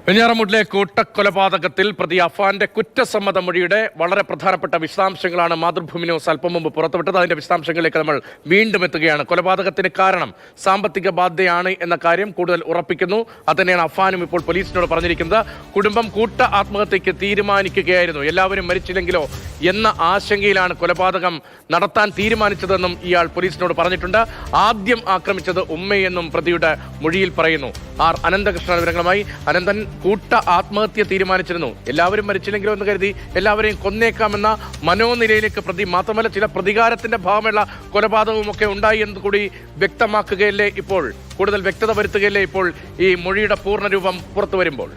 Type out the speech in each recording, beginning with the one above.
വെഞ്ഞാറമൂട്ടിലെ കൂട്ടക്കൊലപാതകത്തിൽ പ്രതി അഫാന്റെ കുറ്റസമ്മത മൊഴിയുടെ വളരെ പ്രധാനപ്പെട്ട വിശദാംശങ്ങളാണ് മാതൃഭൂമി ന്യൂസ് അല്പം മുമ്പ് പുറത്തുവിട്ടത്. അതിന്റെ വിശദാംശങ്ങളിലേക്ക് നമ്മൾ വീണ്ടും എത്തുകയാണ്. കൊലപാതകത്തിന് കാരണം സാമ്പത്തിക ബാധ്യതയാണ് എന്ന കാര്യം കൂടുതൽ ഉറപ്പിക്കുന്നു. അതുതന്നെയാണ് അഫാനും ഇപ്പോൾ പോലീസിനോട് പറഞ്ഞിരിക്കുന്നത്. കുടുംബം കൂട്ട ആത്മഹത്യക്ക് തീരുമാനിക്കുകയായിരുന്നു, എല്ലാവരും മരിച്ചില്ലെങ്കിലോ എന്ന ആശങ്കയിലാണ് കൊലപാതകം നടത്താൻ തീരുമാനിച്ചതെന്നും ഇയാൾ പോലീസിനോട് പറഞ്ഞിട്ടുണ്ട്. ആദ്യം ആക്രമിച്ചത് ഉമ്മയെന്നും പ്രതിയുടെ മൊഴിയിൽ പറയുന്നു. ആർ അനന്തകൃഷ്ണൻ വിവരങ്ങളുമായി. അനന്തൻ, കൂട്ട ആത്മഹത്യ തീരുമാനിച്ചിരുന്നു, എല്ലാവരും മരിച്ചില്ലെങ്കിലോ എന്ന് കരുതി എല്ലാവരെയും കൊന്നേക്കാമെന്ന മനോനിലയിലേക്ക് പ്രതി, മാത്രമല്ല ചില പ്രതികാരത്തിന്റെ ഭാവമുള്ള കൊലപാതകവും ഒക്കെ ഉണ്ടായി എന്ന് കൂടി വ്യക്തമാക്കുകയല്ലേ ഇപ്പോൾ, കൂടുതൽ വ്യക്തത വരുത്തുകയല്ലേ ഇപ്പോൾ ഈ മൊഴിയുടെ പൂർണ്ണരൂപം പുറത്തു വരുമ്പോൾ?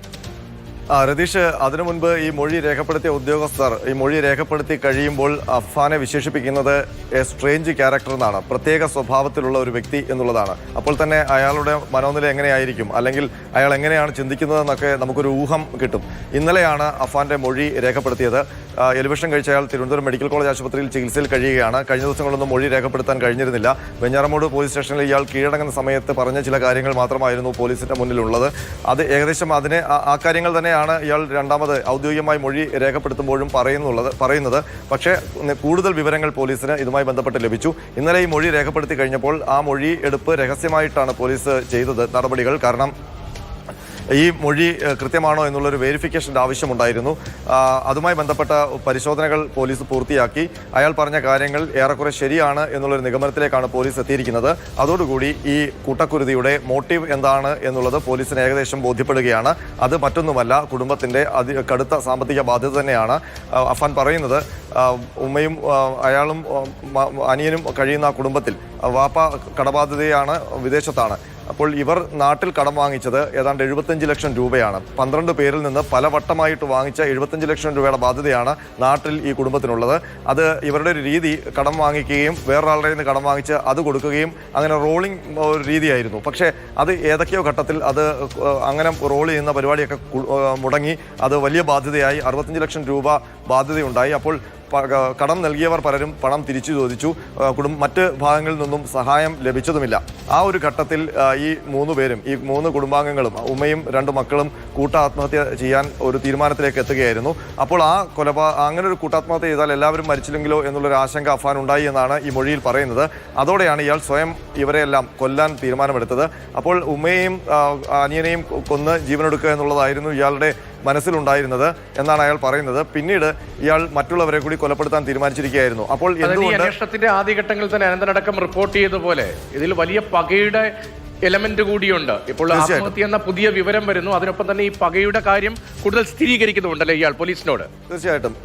രതീഷ്, അതിനു മുൻപ് ഈ മൊഴി രേഖപ്പെടുത്തിയ ഉദ്യോഗസ്ഥർ ഈ മൊഴി രേഖപ്പെടുത്തി കഴിയുമ്പോൾ അഫാനെ വിശേഷിപ്പിക്കുന്നത് എ സ്ട്രേഞ്ച് ക്യാരക്ടർ എന്നാണ്, പ്രത്യേക സ്വഭാവത്തിലുള്ള ഒരു വ്യക്തി എന്നുള്ളതാണ്. അപ്പോൾ തന്നെ അയാളുടെ മനോനില എങ്ങനെയായിരിക്കും, അല്ലെങ്കിൽ അയാൾ എങ്ങനെയാണ് ചിന്തിക്കുന്നതെന്നൊക്കെ നമുക്കൊരു ഊഹം കിട്ടും. ഇന്നലെയാണ് അഫാന്റെ മൊഴി രേഖപ്പെടുത്തിയത്. എലിവേഷൻ കഴിച്ച അയാൾ തിരുവനന്തപുരം മെഡിക്കൽ കോളേജ് ആശുപത്രിയിൽ ചികിത്സയിൽ കഴിയുകയാണ്. കഴിഞ്ഞ ദിവസങ്ങളൊന്നും മൊഴി രേഖപ്പെടുത്താൻ കഴിഞ്ഞിരുന്നില്ല. വെഞ്ഞാറമൂട് പോലീസ് സ്റ്റേഷനിൽ ഇയാൾ കീഴടങ്ങുന്ന സമയത്ത് പറഞ്ഞ ചില കാര്യങ്ങൾ മാത്രമായിരുന്നു പോലീസിന്റെ മുന്നിലുള്ളത്. അത് ഏകദേശം ആ കാര്യങ്ങൾ തന്നെയാണ് ഇയാൾ രണ്ടാമത് ഔദ്യോഗികമായി മൊഴി രേഖപ്പെടുത്തുമ്പോഴും പറയുന്നത്. പക്ഷേ കൂടുതൽ വിവരങ്ങൾ പോലീസിന് ഇതുമായി ബന്ധപ്പെട്ട് ലഭിച്ചു. ഇന്നലെ ഈ മൊഴി രേഖപ്പെടുത്തി കഴിഞ്ഞപ്പോൾ ആ മൊഴി എടുപ്പ് രഹസ്യമായിട്ടാണ് പോലീസ് ചെയ്തത് നടപടികൾ. കാരണം ഈ മൊഴി കൃത്യമാണോ എന്നുള്ളൊരു വെരിഫിക്കേഷൻ്റെ ആവശ്യമുണ്ടായിരുന്നു. അതുമായി ബന്ധപ്പെട്ട പരിശോധനകൾ പോലീസ് പൂർത്തിയാക്കി. അയാൾ പറഞ്ഞ കാര്യങ്ങൾ ഏറെക്കുറെ ശരിയാണ് എന്നുള്ളൊരു നിഗമനത്തിലേക്കാണ് പോലീസ് എത്തിയിരിക്കുന്നത്. അതോടുകൂടി ഈ കൂട്ടക്കുരുതിയുടെ മോട്ടീവ് എന്താണ് എന്നുള്ളത് പോലീസിന് ഏകദേശം ബോധ്യപ്പെടുകയാണ്. അത് മറ്റൊന്നുമല്ല, കുടുംബത്തിൻ്റെ കടുത്ത സാമ്പത്തിക ബാധ്യത തന്നെയാണ്. അഫാൻ പറയുന്നത് ഉമ്മയും അയാളും അനിയനും കഴിയുന്ന കുടുംബത്തിൽ വാപ്പ കടബാധ്യതയാണ്, വിദേശത്താണ്. അപ്പോൾ ഇവർ നാട്ടിൽ കടം വാങ്ങിച്ചത് ഏതാണ്ട് 75 ലക്ഷം രൂപയാണ്. 12 പേരിൽ നിന്ന് പലവട്ടമായിട്ട് വാങ്ങിച്ച 75 ലക്ഷം രൂപയുടെ ബാധ്യതയാണ് നാട്ടിൽ ഈ കുടുംബത്തിനുള്ളത്. അത് ഇവരുടെ ഒരു രീതി, കടം വാങ്ങിക്കുകയും വേറൊരാളുടെ നിന്ന് കടം വാങ്ങിച്ച് അത് കൊടുക്കുകയും അങ്ങനെ റോളിംഗ് ഒരു രീതിയായിരുന്നു. പക്ഷേ അത് ഏതൊക്കെയോ ഘട്ടത്തിൽ അത് അങ്ങനെ റോൾ ചെയ്യുന്ന പരിപാടിയൊക്കെ മുടങ്ങി. അത് വലിയ ബാധ്യതയായി. 65 ലക്ഷം രൂപ ബാധ്യതയുണ്ടായി. അപ്പോൾ കടം നൽകിയവർ പലരും പണം തിരിച്ചു ചോദിച്ചു. മറ്റ് ഭാഗങ്ങളിൽ നിന്നും സഹായം ലഭിച്ചതുമില്ല. ആ ഒരു ഘട്ടത്തിൽ ഈ 3 പേരും, ഈ 3 കുടുംബാംഗങ്ങളും, ഉമ്മയും 2 മക്കളും കൂട്ട ആത്മഹത്യ ചെയ്യാൻ ഒരു തീരുമാനത്തിലേക്ക് എത്തുകയായിരുന്നു. അപ്പോൾ അങ്ങനെ ഒരു കൂട്ടാത്മഹത്യ ചെയ്താൽ എല്ലാവരും മരിച്ചില്ലെങ്കിലോ എന്നുള്ളൊരു ആശങ്ക അഫാൻ ഉണ്ടായി എന്നാണ് ഈ മൊഴിയിൽ പറയുന്നത്. അതോടെയാണ് ഇയാൾ സ്വയം ഇവരെയെല്ലാം കൊല്ലാൻ തീരുമാനമെടുത്തത്. അപ്പോൾ ഉമ്മയെയും അനിയനെയും കൊന്ന് ജീവനെടുക്കുക എന്നുള്ളതായിരുന്നു ഇയാളുടെ മനസ്സിലുണ്ടായിരുന്നത് എന്നാണ് അയാൾ പറയുന്നത്. പിന്നീട് ഇയാൾ മറ്റുള്ളവരെ കൂടി കൊലപ്പെടുത്താൻ തീരുമാനിച്ചിരിക്കുകയായിരുന്നു. അപ്പോൾ അന്വേഷണത്തിന്റെ ആദ്യഘട്ടങ്ങളിൽ തന്നെ അനന്തനടക്കം റിപ്പോർട്ട് ചെയ്തതുപോലെ ഇതിൽ വലിയ പകയുടെ എലമെന്റ് കൂടിയുണ്ട്. ഇപ്പോൾ ആത്മഹത്യ എന്ന പുതിയ വിവരം വരുന്നു. അതിനൊപ്പം തന്നെ ഈ പകയുടെ കാര്യം കൂടുതൽ സ്ഥിരീകരിക്കുന്നുണ്ടല്ലേ ഇയാൾ പോലീസിനോട്? തീർച്ചയായിട്ടും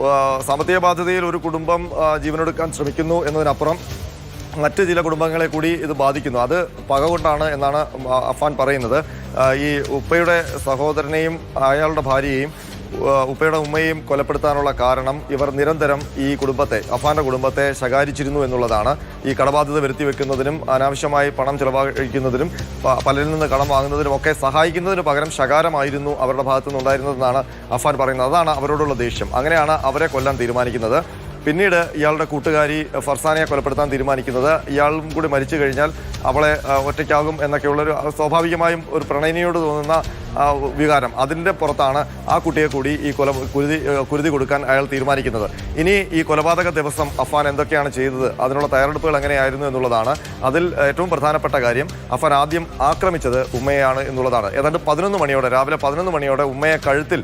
സാമ്പത്തിക ബാധ്യതയിൽ ഒരു കുടുംബം ജീവനെടുക്കാൻ ശ്രമിക്കുന്നു എന്നതിനപ്പുറം മറ്റ് ചില കുടുംബങ്ങളെ കൂടി ഇത് ബാധിക്കുന്നു. അത് പക കൊണ്ടാണ് എന്നാണ് അഫാൻ പറയുന്നത്. ഈ ഉപ്പയുടെ സഹോദരനെയും അയാളുടെ ഭാര്യയെയും ഉപ്പയുടെ ഉമ്മയെയും കൊലപ്പെടുത്താനുള്ള കാരണം ഇവർ നിരന്തരം ഈ കുടുംബത്തെ, അഫാന്റെ കുടുംബത്തെ ശകാരിച്ചിരുന്നു എന്നുള്ളതാണ്. ഈ കടബാധ്യത വരുത്തി വെക്കുന്നതിനും അനാവശ്യമായി പണം ചെലവഴിക്കുന്നതിനും പലരിൽ നിന്ന് കടം വാങ്ങുന്നതിനും ഒക്കെ സഹായിക്കുന്നതിന് പകരം ശകാരമായിരുന്നു അവരുടെ ഭാഗത്തു നിന്നുണ്ടായിരുന്നതെന്നാണ് അഫാൻ പറയുന്നത്. അതാണ് അവരോടുള്ള ദേഷ്യം. അങ്ങനെയാണ് അവരെ കൊല്ലാൻ തീരുമാനിക്കുന്നത്. പിന്നീട് ഇയാളുടെ കൂട്ടുകാരി ഫർസാനയെ കൊലപ്പെടുത്താൻ തീരുമാനിക്കുന്നത്. ഇയാളും കൂടി മരിച്ചു കഴിഞ്ഞാൽ അവളെ ഒറ്റയ്ക്കാകും എന്നൊക്കെയുള്ളൊരു സ്വാഭാവികമായും ഒരു പ്രണയിനിയോട് തോന്നുന്ന വികാരം, അതിൻ്റെ പുറത്താണ് ആ കുട്ടിയെ കൂടി ഈ കുരുതി കൊടുക്കാൻ അയാൾ തീരുമാനിക്കുന്നത്. ഇനി ഈ കൊലപാതക ദിവസം അഫാൻ എന്തൊക്കെയാണ് ചെയ്തത്, അതിനുള്ള തയ്യാറെടുപ്പുകൾ എങ്ങനെയായിരുന്നു എന്നുള്ളതാണ്. അതിൽ ഏറ്റവും പ്രധാനപ്പെട്ട കാര്യം, അഫാൻ ആദ്യം ആക്രമിച്ചത് ഉമ്മയെയാണ് എന്നുള്ളതാണ്. ഏതാണ്ട് 11 മണിയോടെ, രാവിലെ 11 മണിയോടെ ഉമ്മയെ കഴുത്തിൽ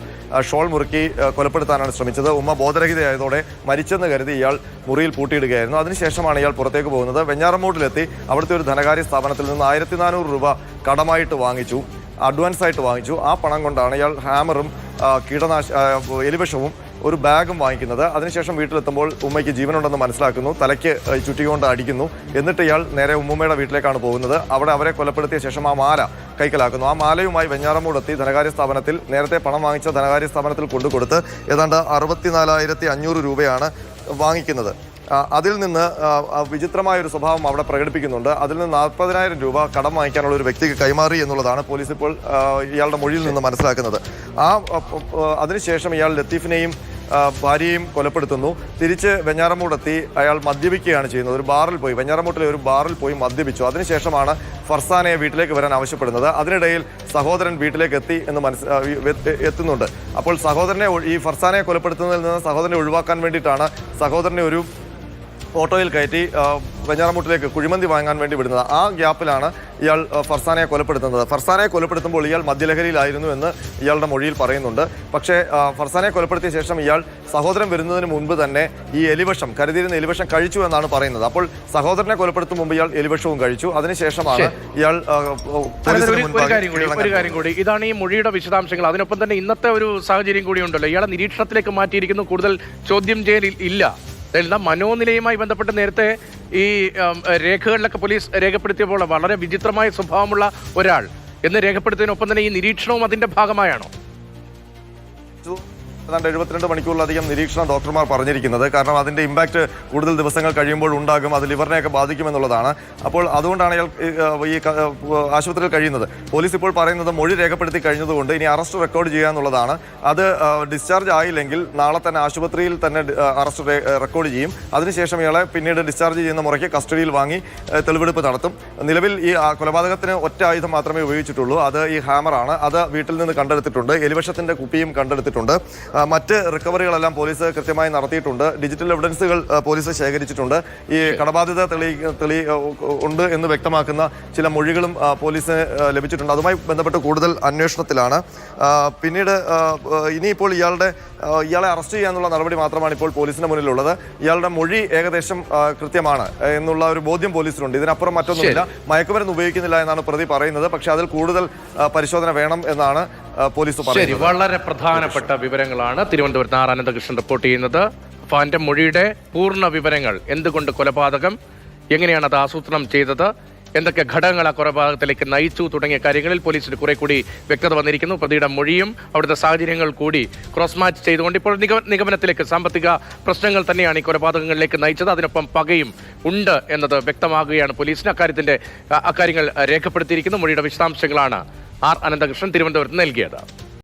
ഷോൾ മുറുക്കി കൊലപ്പെടുത്താനാണ് ശ്രമിച്ചത്. ഉമ്മ ബോധരഹിതയായതോടെ മരിച്ചെന്ന് കരുതി ഇയാൾ മുറിയിൽ പൂട്ടിയിടുകയായിരുന്നു. അതിനുശേഷമാണ് ഇയാൾ പുറത്തേക്ക് പോകുന്നത്. വെഞ്ഞാറമൂട്ടിലെത്തി അവിടുത്തെ ഒരു ധനകാര്യ സ്ഥാപനത്തിൽ നിന്ന് 1400 രൂപ കടമായിട്ട് വാങ്ങിച്ചു, അഡ്വാൻസ് ആയിട്ട് വാങ്ങിച്ചു. ആ പണം കൊണ്ടാണ് ഇയാൾ ഹാമറും എലിവിഷവും ഒരു ബാഗും വാങ്ങിക്കുന്നത്. അതിനുശേഷം വീട്ടിലെത്തുമ്പോൾ ഉമ്മയ്ക്ക് ജീവനുണ്ടെന്ന് മനസ്സിലാക്കുന്നു. തലയ്ക്ക് ചുറ്റികൊണ്ട് അടിക്കുന്നു. എന്നിട്ട് ഇയാൾ നേരെ ഉമ്മുമ്മയുടെ വീട്ടിലേക്കാണ് പോകുന്നത്. അവിടെ അവരെ കൊലപ്പെടുത്തിയ ശേഷം ആ മാല കൈക്കലാക്കുന്നു. ആ മാലയുമായി വെഞ്ഞാറമൂടെത്തി ധനകാര്യ സ്ഥാപനത്തിൽ, നേരത്തെ പണം വാങ്ങിച്ച ധനകാര്യ സ്ഥാപനത്തിൽ കൊണ്ടുകൊടുത്ത് ഏതാണ്ട് 64,500 രൂപയാണ് വാങ്ങിക്കുന്നത്. അതിൽ നിന്ന് വിചിത്രമായൊരു സ്വഭാവം അവിടെ പ്രകടിപ്പിക്കുന്നുണ്ട്. അതിൽ നിന്ന് 40,000 രൂപ കടം വാങ്ങിക്കാനുള്ള ഒരു വ്യക്തിക്ക് കൈമാറി എന്നുള്ളതാണ് പോലീസ് ഇപ്പോൾ ഇയാളുടെ മൊഴിയിൽ നിന്ന് മനസ്സിലാക്കുന്നത്. അതിനുശേഷം ഇയാൾ ലത്തീഫിനെയും ഭാര്യയും കൊലപ്പെടുത്തുന്നു. തിരിച്ച് വെഞ്ഞാറമൂടെത്തി അയാൾ മദ്യപിക്കുകയാണ് ചെയ്യുന്നത്. ഒരു ബാറിൽ പോയി, വെഞ്ഞാറമൂട്ടിലെ ഒരു ബാറിൽ പോയി മദ്യപിച്ചു. അതിനുശേഷമാണ് ഫർസാനയെ വീട്ടിലേക്ക് വരാൻ ആവശ്യപ്പെടുന്നത്. അതിനിടയിൽ സഹോദരൻ വീട്ടിലേക്ക് എത്തുന്നുണ്ട്. അപ്പോൾ സഹോദരനെ ഈ ഫർസാനയെ കൊലപ്പെടുത്തുന്നതിൽ നിന്ന് സഹോദരനെ ഒഴിവാക്കാൻ വേണ്ടിയിട്ടാണ് സഹോദരനെ ഒരു ഓട്ടോയിൽ കയറ്റി വെഞ്ഞാറമൂട്ടിലേക്ക് കുഴിമന്തി വാങ്ങാൻ വേണ്ടി വിടുന്നത്. ആ ഗ്യാപ്പിലാണ് ഇയാൾ ഫർസാനയെ കൊലപ്പെടുത്തുന്നത്. ഫർസാനയെ കൊലപ്പെടുത്തുമ്പോൾ ഇയാൾ മദ്യലഹരിയിലായിരുന്നു എന്ന് ഇയാളുടെ മൊഴിയിൽ പറയുന്നുണ്ട്. പക്ഷേ ഫർസാനയെ കൊലപ്പെടുത്തിയ ശേഷം ഇയാൾ സഹോദരൻ വരുന്നതിന് മുൻപ് തന്നെ ഈ എലിവിഷം, കരുതിയിരുന്ന എലിവിഷം കഴിച്ചു എന്നാണ് പറയുന്നത്. അപ്പോൾ സഹോദരനെ കൊലപ്പെടുത്തും മുമ്പ് ഇയാൾ എലിവിഷവും കഴിച്ചു. അതിനുശേഷമാണ് ഇയാൾ ഒരു കാര്യം കൂടി, ഇതാണ് ഈ മൊഴിയുടെ വിശദാംശങ്ങൾ. അതിനൊപ്പം തന്നെ ഇന്നത്തെ ഒരു സാഹചര്യം കൂടി ഉണ്ടല്ലോ, ഇയാളെ നിരീക്ഷണത്തിലേക്ക് മാറ്റിയിരിക്കുന്നു. കൂടുതൽ ചോദ്യം ചെയ്യൽ ഇല്ല. മനോനിലയുമായി ബന്ധപ്പെട്ട് നേരത്തെ ഈ രേഖകളിലൊക്കെ പോലീസ് രേഖപ്പെടുത്തിയപ്പോൾ വളരെ വിചിത്രമായ സ്വഭാവമുള്ള ഒരാൾ എന്ന് രേഖപ്പെടുത്തിയതിനൊപ്പം തന്നെ ഈ നിരീക്ഷണവും അതിന്റെ ഭാഗമായാണോ? 72 മണിക്കൂറിലധികം നിരീക്ഷണം ഡോക്ടർമാർ പറഞ്ഞിരിക്കുന്നത്. കാരണം അതിൻ്റെ ഇമ്പാക്റ്റ് കൂടുതൽ ദിവസങ്ങൾ കഴിയുമ്പോൾ ഉണ്ടാകും, അത് ലിവറിനെയൊക്കെ ബാധിക്കുമെന്നുള്ളതാണ്. അപ്പോൾ അതുകൊണ്ടാണ് അയാൾ ഈ ആശുപത്രിയിൽ കഴിയുന്നത്. പോലീസ് ഇപ്പോൾ പറയുന്നത് മൊഴി രേഖപ്പെടുത്തി കഴിഞ്ഞതുകൊണ്ട് ഇനി അറസ്റ്റ് റെക്കോർഡ് ചെയ്യുക എന്നുള്ളതാണ്. അത് ഡിസ്ചാർജ് ആയില്ലെങ്കിൽ നാളെ തന്നെ ആശുപത്രിയിൽ തന്നെ അറസ്റ്റ് റെക്കോർഡ് ചെയ്യും. അതിനുശേഷം ഇയാളെ പിന്നീട് ഡിസ്ചാർജ് ചെയ്യുന്ന മുറയ്ക്ക് കസ്റ്റഡിയിൽ വാങ്ങി തെളിവെടുപ്പ് നടത്തും. നിലവിൽ ഈ കൊലപാതകത്തിന് ഒറ്റ ആയുധം മാത്രമേ ഉപയോഗിച്ചിട്ടുള്ളൂ, അത് ഈ ഹാമറാണ്. അത് വീട്ടിൽ നിന്ന് കണ്ടെടുത്തിട്ടുണ്ട്. എലിവിഷത്തിൻ്റെ കുപ്പിയും കണ്ടെടുത്തിട്ടുണ്ട്. മറ്റ് റിക്കവറികളെല്ലാം പോലീസ് കൃത്യമായി നടത്തിയിട്ടുണ്ട്. ഡിജിറ്റൽ എവിഡൻസുകൾ പോലീസ് ശേഖരിച്ചിട്ടുണ്ട്. ഈ കടബാധ്യത ഉണ്ട് എന്ന് വ്യക്തമാക്കുന്ന ചില മൊഴികളും പോലീസിന് ലഭിച്ചിട്ടുണ്ട്. അതുമായി ബന്ധപ്പെട്ട് കൂടുതൽ അന്വേഷണത്തിലാണ്. പിന്നീട് ഇനിയിപ്പോൾ ഇയാളെ അറസ്റ്റ് ചെയ്യാനുള്ള നടപടി മാത്രമാണ് ഇപ്പോൾ പോലീസിന് മുന്നിലുള്ളത്. ഇയാളുടെ മൊഴി ഏകദേശം കൃത്യമാണ് എന്നുള്ള ഒരു ബോധ്യം പോലീസിനുണ്ട്. ഇതിനപ്പുറം മറ്റൊന്നുമില്ല. മയക്കുമരുന്ന് ഉപയോഗിക്കുന്നില്ല എന്നാണ് പ്രതി പറയുന്നത്. പക്ഷേ അതിൽ കൂടുതൽ പരിശോധന വേണം എന്നാണ് പോലീസ് പറയുന്നത്. വളരെ പ്രധാനപ്പെട്ട വിവരങ്ങളാണ് തിരുവനന്തപുരത്ത് ആർ അനന്തകൃഷ്ണൻ റിപ്പോർട്ട് ചെയ്യുന്നത്. അഫാന്റെ മൊഴിയുടെ പൂർണ്ണ വിവരങ്ങൾ, എന്തുകൊണ്ട് കൊലപാതകം, എങ്ങനെയാണ് അത് ആസൂത്രണം ചെയ്തത്, എന്തൊക്കെ ഘടകങ്ങൾ ആ കൊലപാതകത്തിലേക്ക് നയിച്ചു തുടങ്ങിയ കാര്യങ്ങളിൽ പോലീസിന് കുറെ കൂടി വ്യക്തത വന്നിരിക്കുന്നു. പ്രതിയുടെ മൊഴിയും അവിടുത്തെ സാഹചര്യങ്ങൾ കൂടി ക്രോസ് മാച്ച് ചെയ്തുകൊണ്ട് ഇപ്പോൾ നിഗമനത്തിലേക്ക് സാമ്പത്തിക പ്രശ്നങ്ങൾ തന്നെയാണ് ഈ കൊലപാതകങ്ങളിലേക്ക് നയിച്ചത്. അതിനൊപ്പം പകയും ഉണ്ട് എന്നത് വ്യക്തമാകുകയാണ് പോലീസിന്. അക്കാര്യങ്ങൾ രേഖപ്പെടുത്തിയിരിക്കുന്നു. മൊഴിയുടെ വിശദാംശങ്ങളാണ് ആർ അനന്തകൃഷ്ണൻ തിരുവനന്തപുരത്ത് നൽകിയത്.